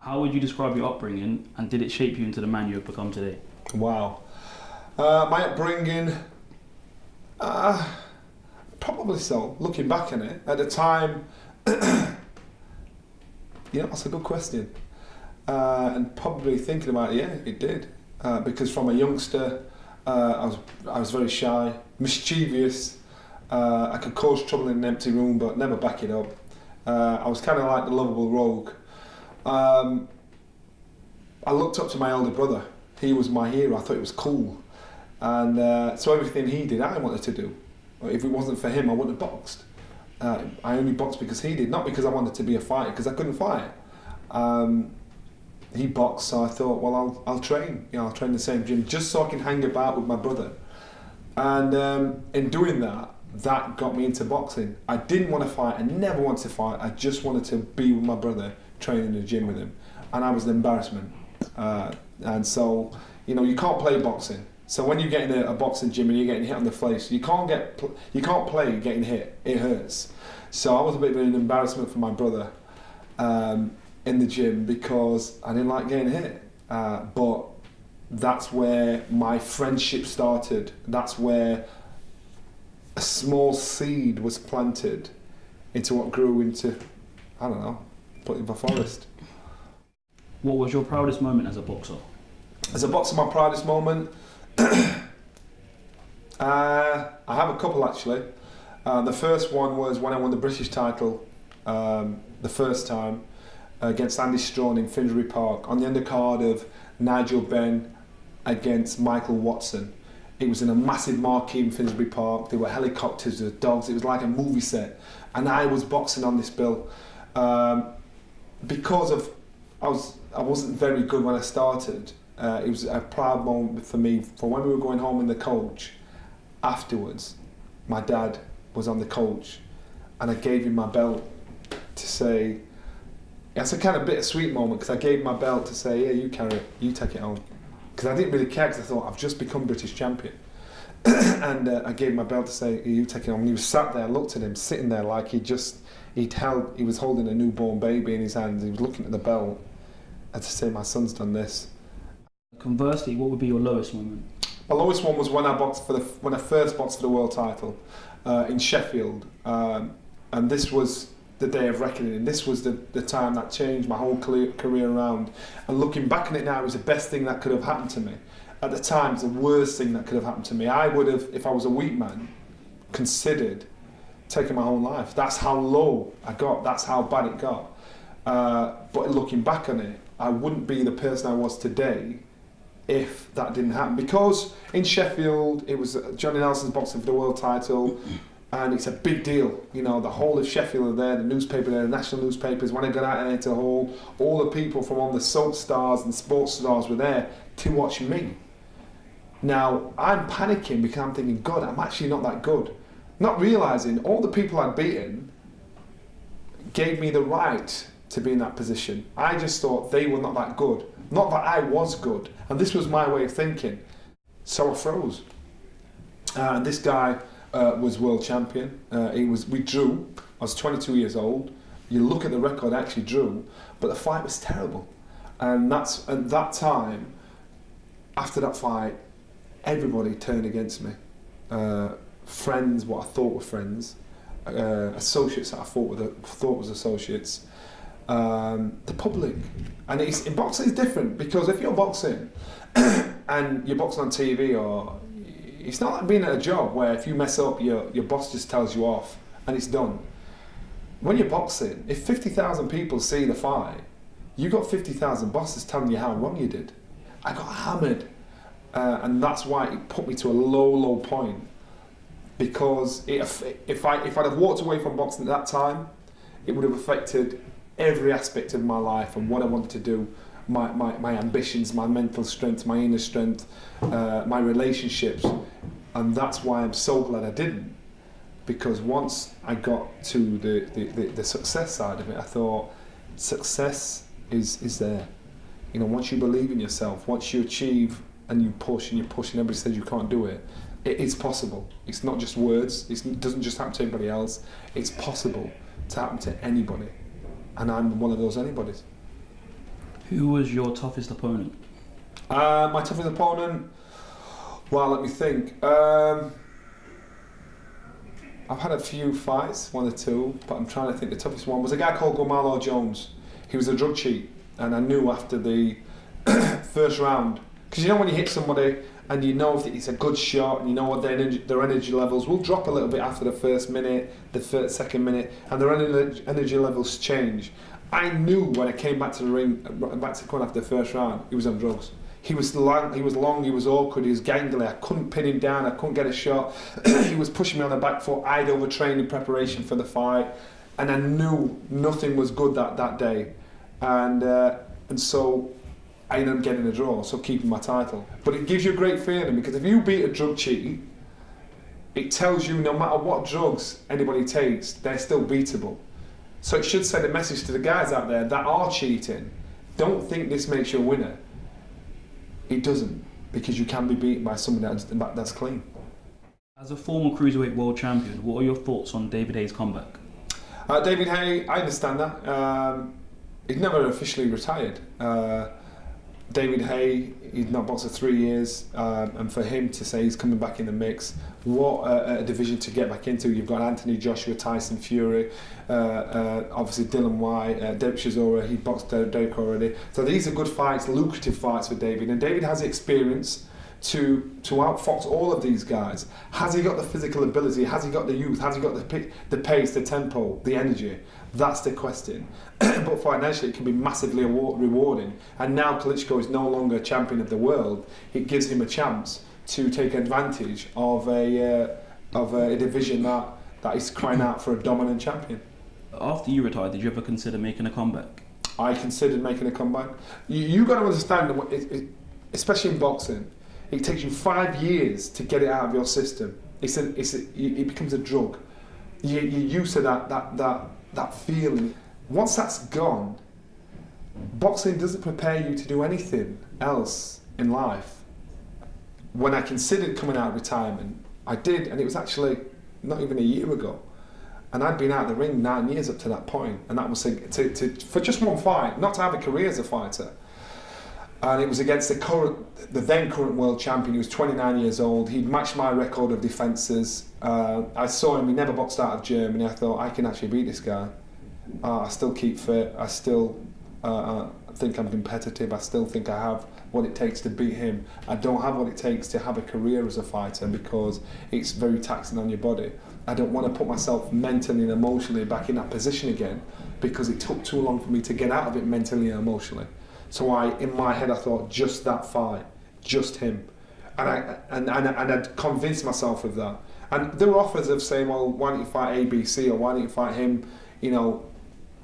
How would you describe your upbringing, and did it shape you into the man you have become today? Wow. My upbringing, probably so. Looking back on it, at the time, that's a good question. And probably thinking about it, yeah, it did. Because from a youngster, I was very shy, mischievous. I could cause trouble in an empty room, but never back it up. I was kind of like the lovable rogue. I looked up to my older brother. He was my hero. I thought it was cool. And so everything he did, I wanted to do. If it wasn't for him, I wouldn't have boxed. I only boxed because he did, not because I wanted to be a fighter, because I couldn't fight. He boxed, so I thought, well, I'll train. I'll train in the same gym just so I can hang about with my brother. And in doing that, that got me into boxing. I didn't want to fight. I never wanted to fight. I just wanted to be with my brother, training in the gym with him. And I was an embarrassment. And so, you can't play boxing. So when you get in a boxing gym and you're getting hit on the face, you can't play getting hit. It hurts. So I was a bit of an embarrassment for my brother in the gym because I didn't like getting hit. But that's where my friendship started. That's where a small seed was planted into what grew into, I don't know, put in the forest. What was your proudest moment as a boxer? As a boxer, my proudest moment, I have a couple actually. The first one was when I won the British title the first time against Andy Strawn in Finsbury Park on the undercard of Nigel Benn against Michael Watson. It was in a massive marquee in Finsbury Park. There were helicopters, there were dogs. It was like a movie set, and I was boxing on this bill because of I wasn't very good when I started. It was a proud moment for me. For when we were going home in the coach, afterwards, my dad was on the coach, and I gave him my belt to say. It's a kind of bittersweet moment because I gave him my belt to say, "Yeah, you carry it, you take it home." Because I didn't really care because I thought I've just become British champion, and I gave him my belt to say, "You take it home." And he was sat there. I looked at him sitting there like he was holding a newborn baby in his hands. He was looking at the belt, and to say, "My son's done this." Conversely, what would be your lowest moment? My lowest one was when I first boxed for the world title in Sheffield, and this was the day of reckoning. This was the time that changed my whole career around. And looking back on it now, it was the best thing that could have happened to me. At the time, it was the worst thing that could have happened to me. I would have, if I was a weak man, considered taking my own life. That's how low I got. That's how bad it got. But looking back on it, I wouldn't be the person I was today if that didn't happen. Because in Sheffield, it was Johnny Nelson's boxing for the world title. And it's a big deal, the whole of Sheffield are there, the newspaper there, the national newspapers. When I got out into the hall, all the people from all the soap stars and sports stars were there to watch me. Now, I'm panicking because I'm thinking, God, I'm actually not that good. Not realising all the people I'd beaten gave me the right to be in that position. I just thought they were not that good. Not that I was good. And this was my way of thinking. So I froze. And this guy was world champion. We drew. I was 22 years old. You look at the record, I actually drew, but the fight was terrible. And that's at that time. After that fight, everybody turned against me. Friends, what I thought were friends, associates that I thought was associates, the public. And in boxing, it's different because if you're boxing and you're boxing on TV or it's not like being at a job where if you mess up, your boss just tells you off and it's done. When you're boxing, if 50,000 people see the fight, you got 50,000 bosses telling you how wrong you did. I got hammered, and that's why it put me to a low point. Because if I'd have walked away from boxing at that time, it would have affected every aspect of my life and what I wanted to do. My ambitions, my mental strength, my inner strength, my relationships, and that's why I'm so glad I didn't. Because once I got to the success side of it, I thought success is there. Once you believe in yourself, once you achieve and you push and everybody says you can't do it, it is possible. It's not just words. It doesn't just happen to anybody else. It's possible to happen to anybody, and I'm one of those anybody's. Who was your toughest opponent? My toughest opponent. Well, let me think. I've had a few fights, one or two, but I'm trying to think. The toughest one was a guy called Gomalo Jones. He was a drug cheat, and I knew after the first round, because you know when you hit somebody and you know that it's a good shot, and you know what their energy levels will drop a little bit after the first minute, the second minute, and their energy levels change. I knew when I came back to the ring, back to coming after the first round, he was on drugs. He was long, he was awkward, he was gangly, I couldn't pin him down, I couldn't get a shot. He was pushing me on the back foot, I'd overtrained in preparation for the fight, and I knew nothing was good that day. And so I ended up getting a draw, so keeping my title. But it gives you a great feeling, because if you beat a drug cheat, it tells you no matter what drugs anybody takes, they're still beatable. So it should send a message to the guys out there that are cheating, don't think this makes you a winner. It doesn't, because you can be beaten by somebody that's clean. As a former Cruiserweight World Champion, what are your thoughts on David Haye's comeback? David Haye, I understand that. He's never officially retired. David Haye, he's not boxed for 3 years, and for him to say he's coming back in the mix, what a division to get back into. You've got Anthony Joshua, Tyson Fury, obviously Dylan White, Derek Chisora, he boxed Derek already. So these are good fights, lucrative fights for David, and David has the experience to outfox all of these guys. Has he got the physical ability? Has he got the youth? Has he got the pace, the tempo, the energy? That's the question. But financially, it can be massively rewarding. And now Klitschko is no longer champion of the world. It gives him a chance to take advantage of a division that is crying out for a dominant champion. After you retired, did you ever consider making a comeback? I considered making a comeback. You got to understand, especially in boxing, it takes you 5 years to get it out of your system. It becomes a drug. You're used to that feeling. Once that's gone, boxing doesn't prepare you to do anything else in life. When I considered coming out of retirement, I did, and it was actually not even a year ago. And I'd been out of the ring 9 years up to that point, and that was for just one fight, not to have a career as a fighter. And it was against the then current world champion. He was 29 years old. He'd matched my record of defences. I saw him, he never boxed out of Germany. I thought, I can actually beat this guy. I still keep fit. I still think I'm competitive. I still think I have what it takes to beat him. I don't have what it takes to have a career as a fighter, because it's very taxing on your body. I don't want to put myself mentally and emotionally back in that position again, because it took too long for me to get out of it mentally and emotionally. So in my head, I thought, just that fight, just him, and I'd convinced myself of that. And there were offers of saying, well, why don't you fight ABC, or why don't you fight him,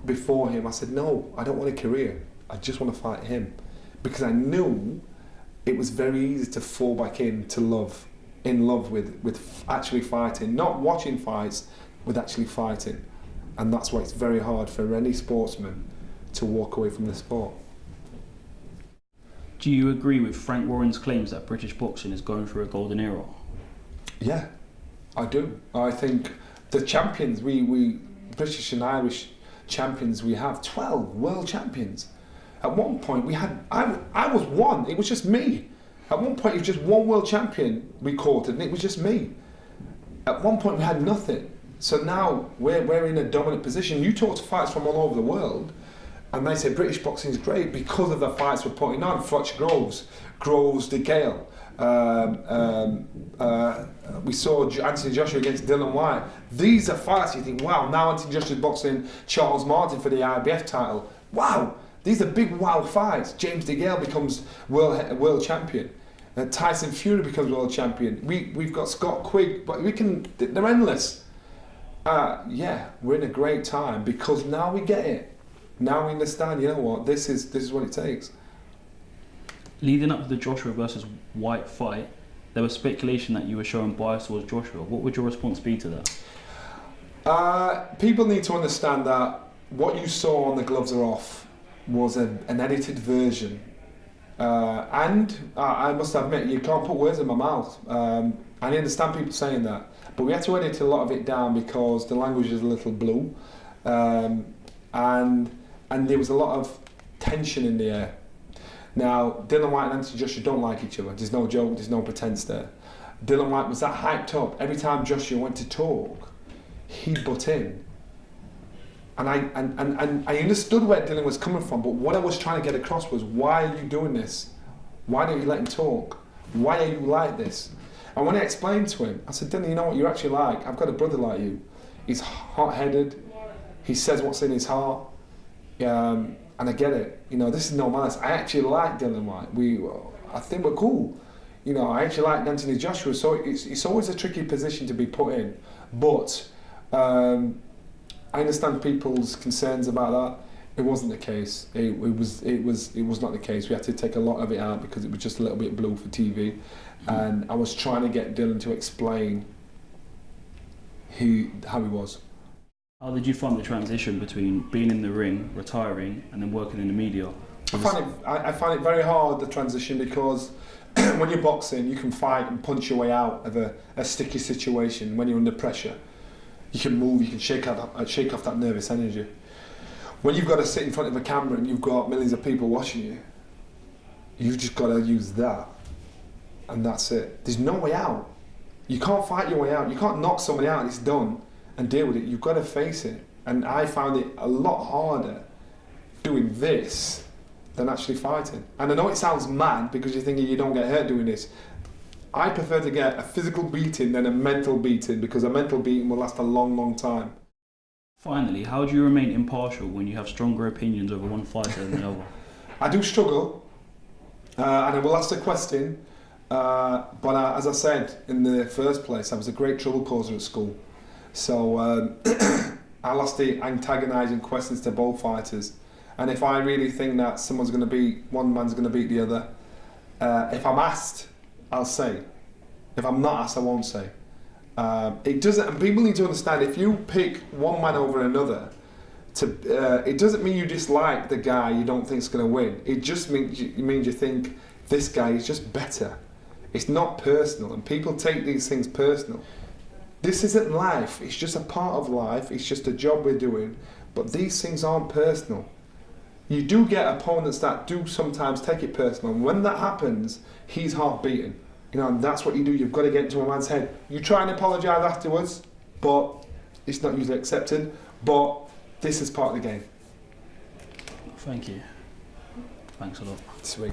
before him. I said, no, I don't want a career. I just want to fight him, because I knew it was very easy to fall back in love with actually fighting, not watching fights, with actually fighting. And that's why it's very hard for any sportsman to walk away from the sport. Do you agree with Frank Warren's claims that British boxing is going through a golden era? Yeah, I do. I think the champions, we British and Irish champions, we have 12 world champions. At one point we had, I was one, it was just me. At one point it was just one world champion recorded, and it was just me. At one point we had nothing. So now we're in a dominant position. You talk to fighters from all over the world, and they say British boxing is great because of the fights we're putting on. Fletcher Groves, De Gale. We saw Anthony Joshua against Dylan White. These are fights you think, wow, now Anthony Joshua's boxing Charles Martin for the IBF title. Wow, these are big wow fights. James De Gale becomes world champion. Tyson Fury becomes world champion. We've got Scott Quigg, but they're endless. Yeah, we're in a great time, because now we get it. Now we understand, you know what, this is what it takes. Leading up to the Joshua versus White fight, there was speculation that you were showing bias towards Joshua. What would your response be to that? People need to understand that what you saw on The Gloves Are Off was an edited version. And I must admit, you can't put words in my mouth. I understand people saying that, but we had to edit a lot of it down because the language is a little blue. And there was a lot of tension in the air. Now, Dylan White and Anthony Joshua don't like each other. There's no joke, there's no pretense there. Dylan White was that hyped up. Every time Joshua went to talk, he'd butt in. And I understood where Dylan was coming from, but what I was trying to get across was, why are you doing this? Why don't you let him talk? Why are you like this? And when I explained to him, I said, Dylan, you know what you're actually like? I've got a brother like you. He's hot-headed. He says what's in his heart. And I get it. You know, this is no malice. I actually like Dylan White. I think we're cool. You know, I actually like Anthony Joshua. So it's always a tricky position to be put in. But I understand people's concerns about that. It wasn't the case. It was not the case. We had to take a lot of it out because it was just a little bit blue for TV. And I was trying to get Dylan to explain how he was. How did you find the transition between being in the ring, retiring, and then working in the media? I find it very hard, the transition, because when you're boxing, you can fight and punch your way out of a sticky situation. When you're under pressure, you can move, you can shake off that nervous energy. When you've got to sit in front of a camera and you've got millions of people watching you, you've just got to use that, and that's it. There's no way out. You can't fight your way out. You can't knock somebody out and it's done and deal with it. You've got to face it. And I found it a lot harder doing this than actually fighting. And I know it sounds mad because you're thinking you don't get hurt doing this. I prefer to get a physical beating than a mental beating, because a mental beating will last a long, long time. Finally, how do you remain impartial when you have stronger opinions over one fighter than the other? I do struggle, and I will ask the question, but as I said in the first place, I was a great trouble causer at school. So I'll ask the antagonising questions to both fighters. And if I really think that one man's going to beat the other, if I'm asked, I'll say. If I'm not asked, I won't say. It doesn't, and people need to understand, if you pick one man over another, it doesn't mean you dislike the guy you don't think is going to win. It just means you think this guy is just better. It's not personal, and people take these things personal. This isn't life. It's just a part of life. It's just a job we're doing. But these things aren't personal. You do get opponents that do sometimes take it personal. And when that happens, he's heart beating. You know, and that's what you do. You've got to get into a man's head. You try and apologise afterwards, but it's not usually accepted. But this is part of the game. Thank you. Thanks a lot. Sweet.